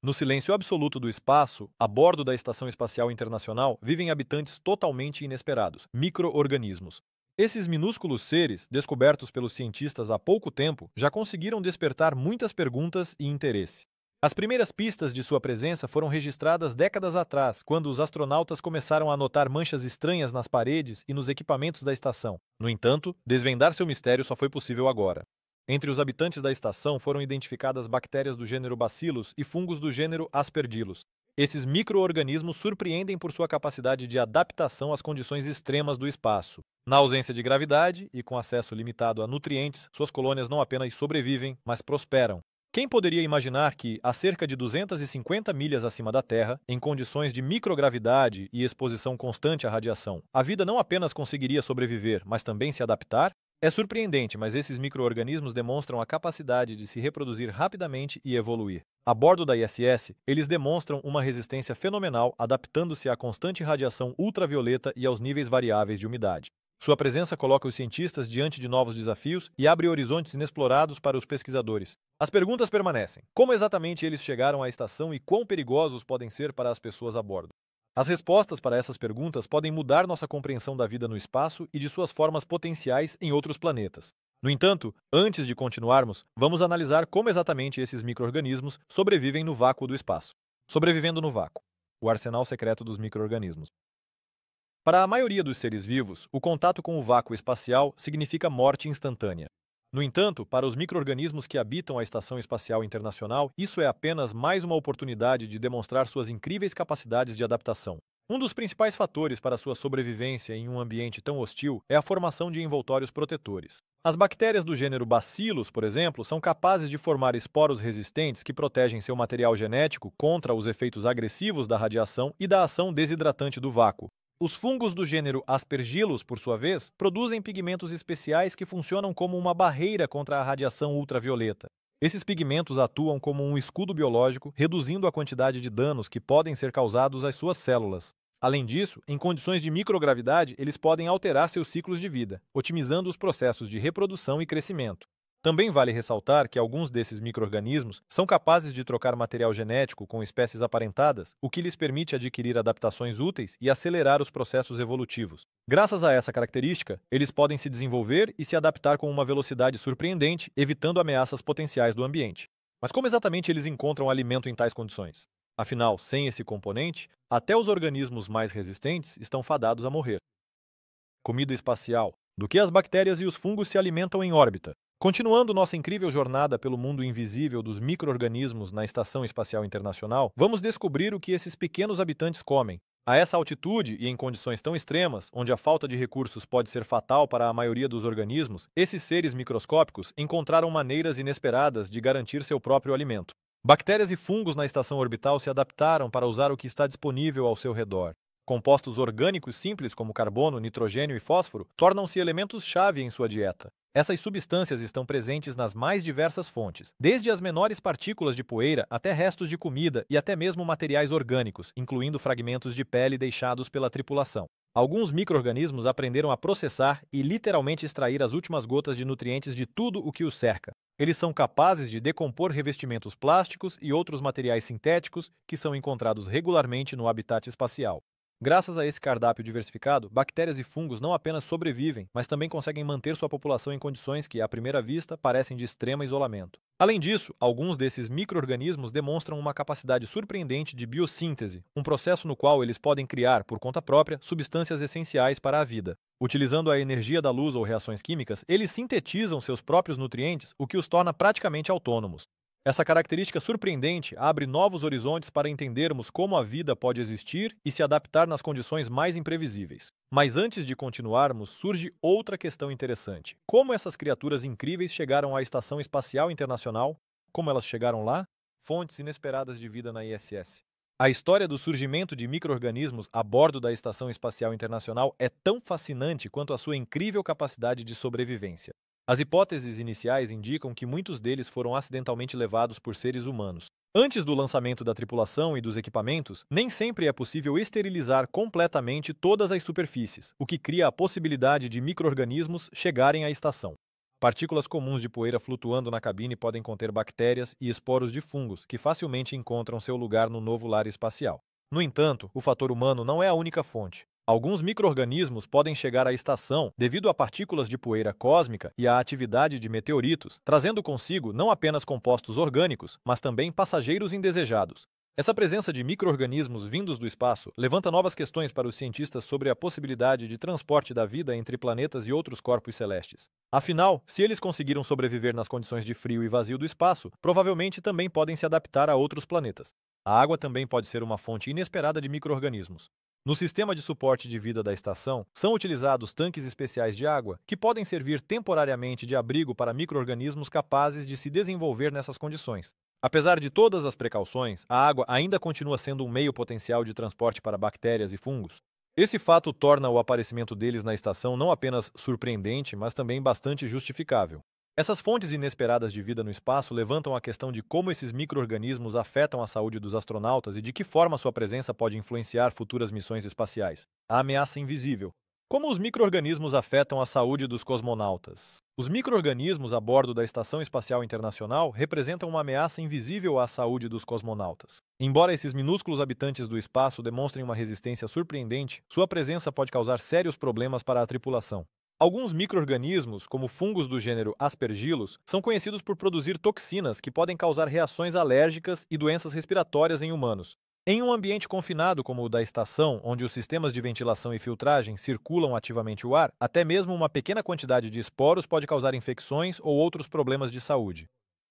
No silêncio absoluto do espaço, a bordo da Estação Espacial Internacional, vivem habitantes totalmente inesperados, micro-organismos. Esses minúsculos seres, descobertos pelos cientistas há pouco tempo, já conseguiram despertar muitas perguntas e interesse. As primeiras pistas de sua presença foram registradas décadas atrás, quando os astronautas começaram a notar manchas estranhas nas paredes e nos equipamentos da estação. No entanto, desvendar seu mistério só foi possível agora. Entre os habitantes da estação foram identificadas bactérias do gênero Bacillus e fungos do gênero Aspergillus. Esses micro-organismos surpreendem por sua capacidade de adaptação às condições extremas do espaço. Na ausência de gravidade e com acesso limitado a nutrientes, suas colônias não apenas sobrevivem, mas prosperam. Quem poderia imaginar que, a cerca de 250 milhas acima da Terra, em condições de microgravidade e exposição constante à radiação, a vida não apenas conseguiria sobreviver, mas também se adaptar? É surpreendente, mas esses micro-organismos demonstram a capacidade de se reproduzir rapidamente e evoluir. A bordo da ISS, eles demonstram uma resistência fenomenal, adaptando-se à constante radiação ultravioleta e aos níveis variáveis de umidade. Sua presença coloca os cientistas diante de novos desafios e abre horizontes inexplorados para os pesquisadores. As perguntas permanecem: como exatamente eles chegaram à estação e quão perigosos podem ser para as pessoas a bordo? As respostas para essas perguntas podem mudar nossa compreensão da vida no espaço e de suas formas potenciais em outros planetas. No entanto, antes de continuarmos, vamos analisar como exatamente esses micro-organismos sobrevivem no vácuo do espaço. Sobrevivendo no vácuo. O arsenal secreto dos micro-organismos. Para a maioria dos seres vivos, o contato com o vácuo espacial significa morte instantânea. No entanto, para os micro-organismos que habitam a Estação Espacial Internacional, isso é apenas mais uma oportunidade de demonstrar suas incríveis capacidades de adaptação. Um dos principais fatores para sua sobrevivência em um ambiente tão hostil é a formação de envoltórios protetores. As bactérias do gênero Bacillus, por exemplo, são capazes de formar esporos resistentes que protegem seu material genético contra os efeitos agressivos da radiação e da ação desidratante do vácuo. Os fungos do gênero Aspergillus, por sua vez, produzem pigmentos especiais que funcionam como uma barreira contra a radiação ultravioleta. Esses pigmentos atuam como um escudo biológico, reduzindo a quantidade de danos que podem ser causados às suas células. Além disso, em condições de microgravidade, eles podem alterar seus ciclos de vida, otimizando os processos de reprodução e crescimento. Também vale ressaltar que alguns desses micro-organismos são capazes de trocar material genético com espécies aparentadas, o que lhes permite adquirir adaptações úteis e acelerar os processos evolutivos. Graças a essa característica, eles podem se desenvolver e se adaptar com uma velocidade surpreendente, evitando ameaças potenciais do ambiente. Mas como exatamente eles encontram alimento em tais condições? Afinal, sem esse componente, até os organismos mais resistentes estão fadados a morrer. Comida espacial. Do que as bactérias e os fungos se alimentam em órbita? Continuando nossa incrível jornada pelo mundo invisível dos micro-organismos na Estação Espacial Internacional, vamos descobrir o que esses pequenos habitantes comem. A essa altitude e em condições tão extremas, onde a falta de recursos pode ser fatal para a maioria dos organismos, esses seres microscópicos encontraram maneiras inesperadas de garantir seu próprio alimento. Bactérias e fungos na estação orbital se adaptaram para usar o que está disponível ao seu redor. Compostos orgânicos simples como carbono, nitrogênio e fósforo tornam-se elementos-chave em sua dieta. Essas substâncias estão presentes nas mais diversas fontes, desde as menores partículas de poeira até restos de comida e até mesmo materiais orgânicos, incluindo fragmentos de pele deixados pela tripulação. Alguns micro-organismos aprenderam a processar e literalmente extrair as últimas gotas de nutrientes de tudo o que os cerca. Eles são capazes de decompor revestimentos plásticos e outros materiais sintéticos que são encontrados regularmente no habitat espacial. Graças a esse cardápio diversificado, bactérias e fungos não apenas sobrevivem, mas também conseguem manter sua população em condições que, à primeira vista, parecem de extremo isolamento. Além disso, alguns desses micro-organismos demonstram uma capacidade surpreendente de biossíntese, um processo no qual eles podem criar, por conta própria, substâncias essenciais para a vida. Utilizando a energia da luz ou reações químicas, eles sintetizam seus próprios nutrientes, o que os torna praticamente autônomos. Essa característica surpreendente abre novos horizontes para entendermos como a vida pode existir e se adaptar nas condições mais imprevisíveis. Mas antes de continuarmos, surge outra questão interessante. Como essas criaturas incríveis chegaram à Estação Espacial Internacional? Como elas chegaram lá? Fontes inesperadas de vida na ISS. A história do surgimento de micro-organismos a bordo da Estação Espacial Internacional é tão fascinante quanto a sua incrível capacidade de sobrevivência. As hipóteses iniciais indicam que muitos deles foram acidentalmente levados por seres humanos. Antes do lançamento da tripulação e dos equipamentos, nem sempre é possível esterilizar completamente todas as superfícies, o que cria a possibilidade de micro-organismos chegarem à estação. Partículas comuns de poeira flutuando na cabine podem conter bactérias e esporos de fungos, que facilmente encontram seu lugar no novo lar espacial. No entanto, o fator humano não é a única fonte. Alguns micro-organismos podem chegar à estação devido a partículas de poeira cósmica e à atividade de meteoritos, trazendo consigo não apenas compostos orgânicos, mas também passageiros indesejados. Essa presença de micro-organismos vindos do espaço levanta novas questões para os cientistas sobre a possibilidade de transporte da vida entre planetas e outros corpos celestes. Afinal, se eles conseguiram sobreviver nas condições de frio e vazio do espaço, provavelmente também podem se adaptar a outros planetas. A água também pode ser uma fonte inesperada de micro-organismos. No sistema de suporte de vida da estação, são utilizados tanques especiais de água, que podem servir temporariamente de abrigo para micro-organismos capazes de se desenvolver nessas condições. Apesar de todas as precauções, a água ainda continua sendo um meio potencial de transporte para bactérias e fungos. Esse fato torna o aparecimento deles na estação não apenas surpreendente, mas também bastante justificável. Essas fontes inesperadas de vida no espaço levantam a questão de como esses micro-organismos afetam a saúde dos astronautas e de que forma sua presença pode influenciar futuras missões espaciais. A ameaça invisível. Como os micro-organismos afetam a saúde dos cosmonautas? Os micro-organismos a bordo da Estação Espacial Internacional representam uma ameaça invisível à saúde dos cosmonautas. Embora esses minúsculos habitantes do espaço demonstrem uma resistência surpreendente, sua presença pode causar sérios problemas para a tripulação. Alguns micro-organismos, como fungos do gênero Aspergillus, são conhecidos por produzir toxinas que podem causar reações alérgicas e doenças respiratórias em humanos. Em um ambiente confinado como o da estação, onde os sistemas de ventilação e filtragem circulam ativamente o ar, até mesmo uma pequena quantidade de esporos pode causar infecções ou outros problemas de saúde.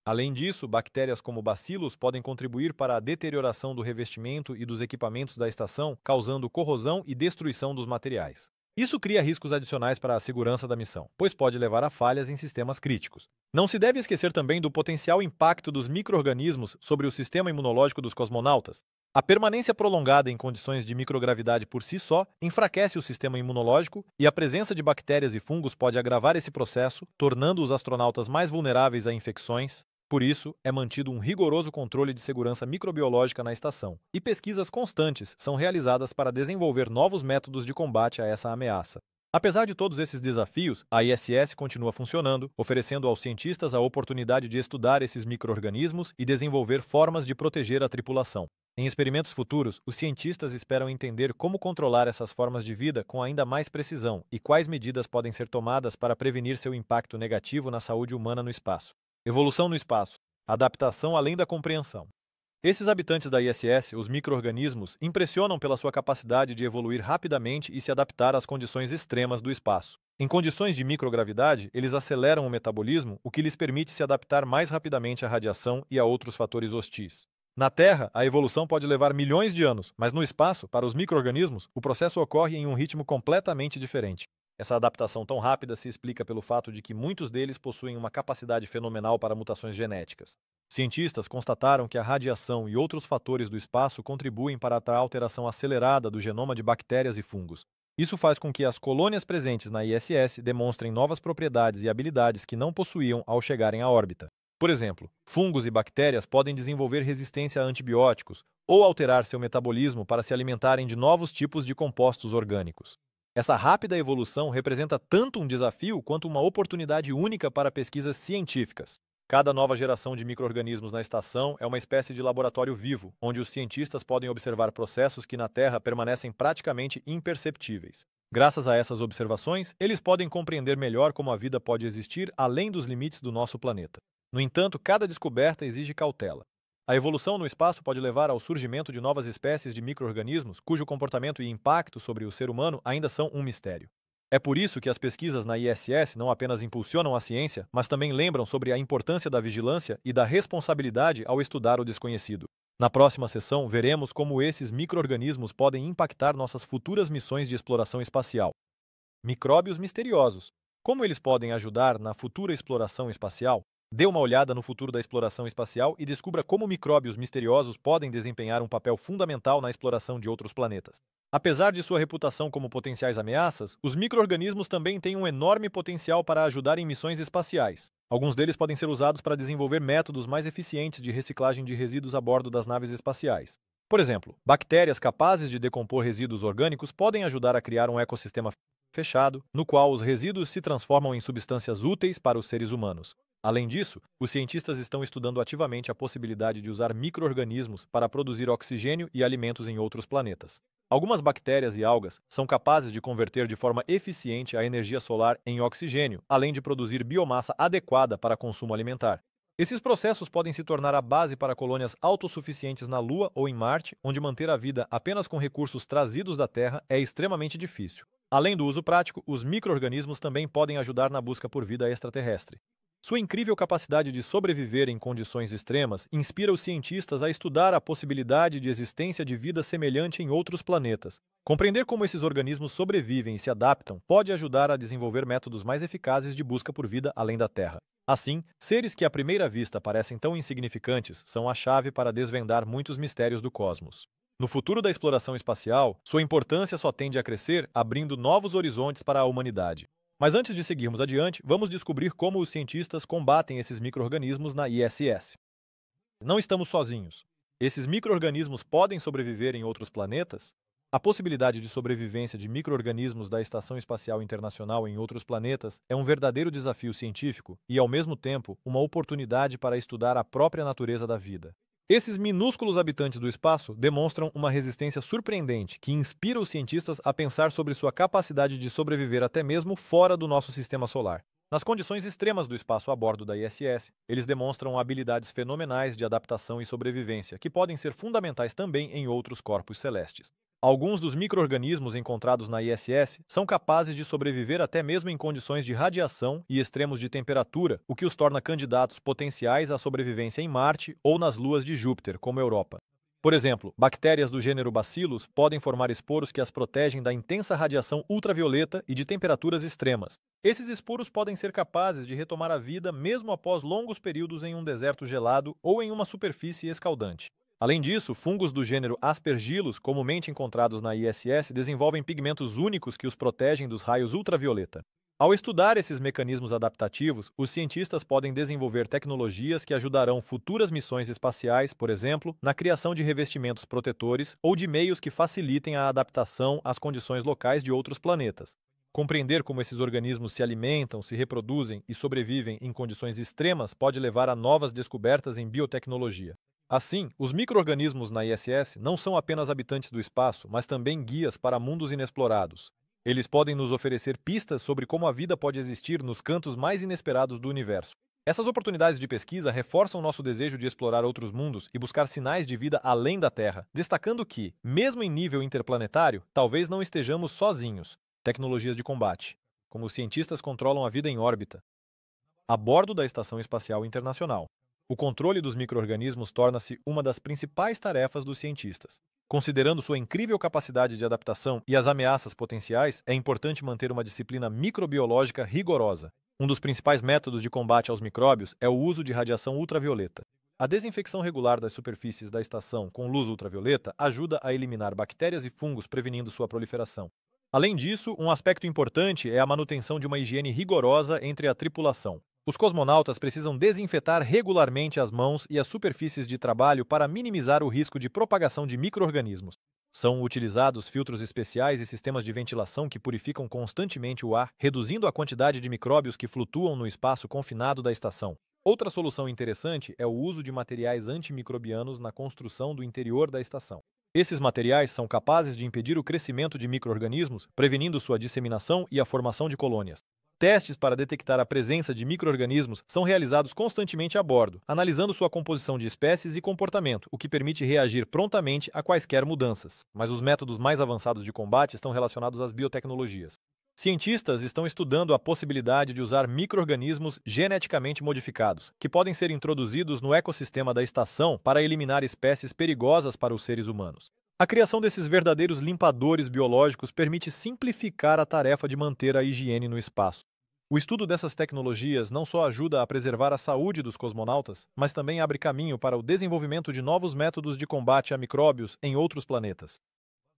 Além disso, bactérias como bacilos podem contribuir para a deterioração do revestimento e dos equipamentos da estação, causando corrosão e destruição dos materiais. Isso cria riscos adicionais para a segurança da missão, pois pode levar a falhas em sistemas críticos. Não se deve esquecer também do potencial impacto dos micro-organismos sobre o sistema imunológico dos cosmonautas. A permanência prolongada em condições de microgravidade por si só enfraquece o sistema imunológico e a presença de bactérias e fungos pode agravar esse processo, tornando os astronautas mais vulneráveis a infecções. Por isso, é mantido um rigoroso controle de segurança microbiológica na estação, e pesquisas constantes são realizadas para desenvolver novos métodos de combate a essa ameaça. Apesar de todos esses desafios, a ISS continua funcionando, oferecendo aos cientistas a oportunidade de estudar esses micro-organismos e desenvolver formas de proteger a tripulação. Em experimentos futuros, os cientistas esperam entender como controlar essas formas de vida com ainda mais precisão e quais medidas podem ser tomadas para prevenir seu impacto negativo na saúde humana no espaço. Evolução no espaço. Adaptação além da compreensão. Esses habitantes da ISS, os micro-organismos, impressionam pela sua capacidade de evoluir rapidamente e se adaptar às condições extremas do espaço. Em condições de microgravidade, eles aceleram o metabolismo, o que lhes permite se adaptar mais rapidamente à radiação e a outros fatores hostis. Na Terra, a evolução pode levar milhões de anos, mas no espaço, para os micro-organismos, o processo ocorre em um ritmo completamente diferente. Essa adaptação tão rápida se explica pelo fato de que muitos deles possuem uma capacidade fenomenal para mutações genéticas. Cientistas constataram que a radiação e outros fatores do espaço contribuem para a alteração acelerada do genoma de bactérias e fungos. Isso faz com que as colônias presentes na ISS demonstrem novas propriedades e habilidades que não possuíam ao chegarem à órbita. Por exemplo, fungos e bactérias podem desenvolver resistência a antibióticos ou alterar seu metabolismo para se alimentarem de novos tipos de compostos orgânicos. Essa rápida evolução representa tanto um desafio quanto uma oportunidade única para pesquisas científicas. Cada nova geração de micro-organismos na estação é uma espécie de laboratório vivo, onde os cientistas podem observar processos que na Terra permanecem praticamente imperceptíveis. Graças a essas observações, eles podem compreender melhor como a vida pode existir além dos limites do nosso planeta. No entanto, cada descoberta exige cautela. A evolução no espaço pode levar ao surgimento de novas espécies de micro-organismos cujo comportamento e impacto sobre o ser humano ainda são um mistério. É por isso que as pesquisas na ISS não apenas impulsionam a ciência, mas também lembram sobre a importância da vigilância e da responsabilidade ao estudar o desconhecido. Na próxima sessão, veremos como esses micro-organismos podem impactar nossas futuras missões de exploração espacial. Micróbios misteriosos. Como eles podem ajudar na futura exploração espacial? Dê uma olhada no futuro da exploração espacial e descubra como micróbios misteriosos podem desempenhar um papel fundamental na exploração de outros planetas. Apesar de sua reputação como potenciais ameaças, os micro-organismos também têm um enorme potencial para ajudar em missões espaciais. Alguns deles podem ser usados para desenvolver métodos mais eficientes de reciclagem de resíduos a bordo das naves espaciais. Por exemplo, bactérias capazes de decompor resíduos orgânicos podem ajudar a criar um ecossistema fechado, no qual os resíduos se transformam em substâncias úteis para os seres humanos. Além disso, os cientistas estão estudando ativamente a possibilidade de usar micro-organismos para produzir oxigênio e alimentos em outros planetas. Algumas bactérias e algas são capazes de converter de forma eficiente a energia solar em oxigênio, além de produzir biomassa adequada para consumo alimentar. Esses processos podem se tornar a base para colônias autossuficientes na Lua ou em Marte, onde manter a vida apenas com recursos trazidos da Terra é extremamente difícil. Além do uso prático, os micro-organismos também podem ajudar na busca por vida extraterrestre. Sua incrível capacidade de sobreviver em condições extremas inspira os cientistas a estudar a possibilidade de existência de vida semelhante em outros planetas. Compreender como esses organismos sobrevivem e se adaptam pode ajudar a desenvolver métodos mais eficazes de busca por vida além da Terra. Assim, seres que à primeira vista parecem tão insignificantes são a chave para desvendar muitos mistérios do cosmos. No futuro da exploração espacial, sua importância só tende a crescer, abrindo novos horizontes para a humanidade. Mas antes de seguirmos adiante, vamos descobrir como os cientistas combatem esses micro-organismos na ISS. Não estamos sozinhos. Esses micro-organismos podem sobreviver em outros planetas? A possibilidade de sobrevivência de micro-organismos da Estação Espacial Internacional em outros planetas é um verdadeiro desafio científico e, ao mesmo tempo, uma oportunidade para estudar a própria natureza da vida. Esses minúsculos habitantes do espaço demonstram uma resistência surpreendente que inspira os cientistas a pensar sobre sua capacidade de sobreviver até mesmo fora do nosso sistema solar. Nas condições extremas do espaço a bordo da ISS, eles demonstram habilidades fenomenais de adaptação e sobrevivência, que podem ser fundamentais também em outros corpos celestes. Alguns dos micro-organismos encontrados na ISS são capazes de sobreviver até mesmo em condições de radiação e extremos de temperatura, o que os torna candidatos potenciais à sobrevivência em Marte ou nas luas de Júpiter, como Europa. Por exemplo, bactérias do gênero Bacillus podem formar esporos que as protegem da intensa radiação ultravioleta e de temperaturas extremas. Esses esporos podem ser capazes de retomar a vida mesmo após longos períodos em um deserto gelado ou em uma superfície escaldante. Além disso, fungos do gênero Aspergillus, comumente encontrados na ISS, desenvolvem pigmentos únicos que os protegem dos raios ultravioleta. Ao estudar esses mecanismos adaptativos, os cientistas podem desenvolver tecnologias que ajudarão futuras missões espaciais, por exemplo, na criação de revestimentos protetores ou de meios que facilitem a adaptação às condições locais de outros planetas. Compreender como esses organismos se alimentam, se reproduzem e sobrevivem em condições extremas pode levar a novas descobertas em biotecnologia. Assim, os micro-organismos na ISS não são apenas habitantes do espaço, mas também guias para mundos inexplorados. Eles podem nos oferecer pistas sobre como a vida pode existir nos cantos mais inesperados do universo. Essas oportunidades de pesquisa reforçam nosso desejo de explorar outros mundos e buscar sinais de vida além da Terra, destacando que, mesmo em nível interplanetário, talvez não estejamos sozinhos. Tecnologias de combate. Como os cientistas controlam a vida em órbita. A bordo da Estação Espacial Internacional. O controle dos micro-organismos torna-se uma das principais tarefas dos cientistas. Considerando sua incrível capacidade de adaptação e as ameaças potenciais, é importante manter uma disciplina microbiológica rigorosa. Um dos principais métodos de combate aos micróbios é o uso de radiação ultravioleta. A desinfecção regular das superfícies da estação com luz ultravioleta ajuda a eliminar bactérias e fungos, prevenindo sua proliferação. Além disso, um aspecto importante é a manutenção de uma higiene rigorosa entre a tripulação. Os cosmonautas precisam desinfetar regularmente as mãos e as superfícies de trabalho para minimizar o risco de propagação de micro-organismos. São utilizados filtros especiais e sistemas de ventilação que purificam constantemente o ar, reduzindo a quantidade de micróbios que flutuam no espaço confinado da estação. Outra solução interessante é o uso de materiais antimicrobianos na construção do interior da estação. Esses materiais são capazes de impedir o crescimento de micro-organismos, prevenindo sua disseminação e a formação de colônias. Testes para detectar a presença de micro-organismos são realizados constantemente a bordo, analisando sua composição de espécies e comportamento, o que permite reagir prontamente a quaisquer mudanças. Mas os métodos mais avançados de combate estão relacionados às biotecnologias. Cientistas estão estudando a possibilidade de usar micro-organismos geneticamente modificados, que podem ser introduzidos no ecossistema da estação para eliminar espécies perigosas para os seres humanos. A criação desses verdadeiros limpadores biológicos permite simplificar a tarefa de manter a higiene no espaço. O estudo dessas tecnologias não só ajuda a preservar a saúde dos cosmonautas, mas também abre caminho para o desenvolvimento de novos métodos de combate a micróbios em outros planetas.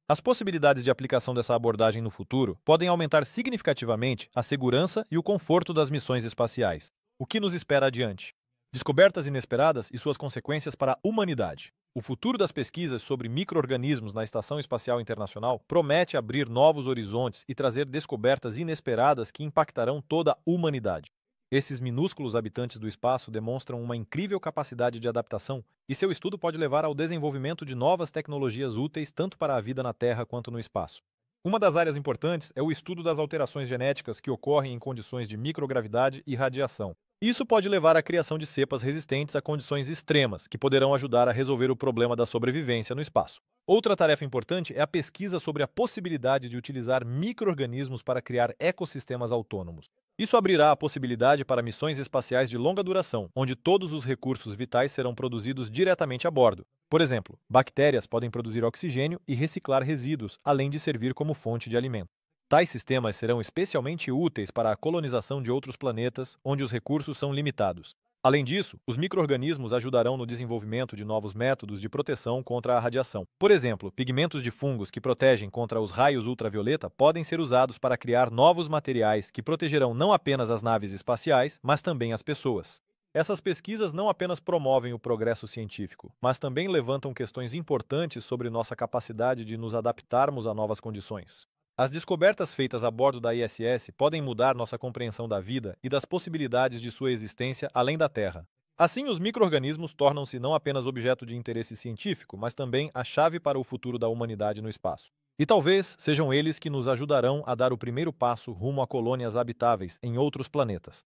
As possibilidades de aplicação dessa abordagem no futuro podem aumentar significativamente a segurança e o conforto das missões espaciais. O que nos espera adiante? Descobertas inesperadas e suas consequências para a humanidade. O futuro das pesquisas sobre micro-organismos na Estação Espacial Internacional promete abrir novos horizontes e trazer descobertas inesperadas que impactarão toda a humanidade. Esses minúsculos habitantes do espaço demonstram uma incrível capacidade de adaptação e seu estudo pode levar ao desenvolvimento de novas tecnologias úteis tanto para a vida na Terra quanto no espaço. Uma das áreas importantes é o estudo das alterações genéticas que ocorrem em condições de microgravidade e radiação. Isso pode levar à criação de cepas resistentes a condições extremas, que poderão ajudar a resolver o problema da sobrevivência no espaço. Outra tarefa importante é a pesquisa sobre a possibilidade de utilizar micro-organismos para criar ecossistemas autônomos. Isso abrirá a possibilidade para missões espaciais de longa duração, onde todos os recursos vitais serão produzidos diretamente a bordo. Por exemplo, bactérias podem produzir oxigênio e reciclar resíduos, além de servir como fonte de alimento. Tais sistemas serão especialmente úteis para a colonização de outros planetas, onde os recursos são limitados. Além disso, os micro-organismos ajudarão no desenvolvimento de novos métodos de proteção contra a radiação. Por exemplo, pigmentos de fungos que protegem contra os raios ultravioleta podem ser usados para criar novos materiais que protegerão não apenas as naves espaciais, mas também as pessoas. Essas pesquisas não apenas promovem o progresso científico, mas também levantam questões importantes sobre nossa capacidade de nos adaptarmos a novas condições. As descobertas feitas a bordo da ISS podem mudar nossa compreensão da vida e das possibilidades de sua existência além da Terra. Assim, os micro-organismos tornam-se não apenas objeto de interesse científico, mas também a chave para o futuro da humanidade no espaço. E talvez sejam eles que nos ajudarão a dar o primeiro passo rumo a colônias habitáveis em outros planetas.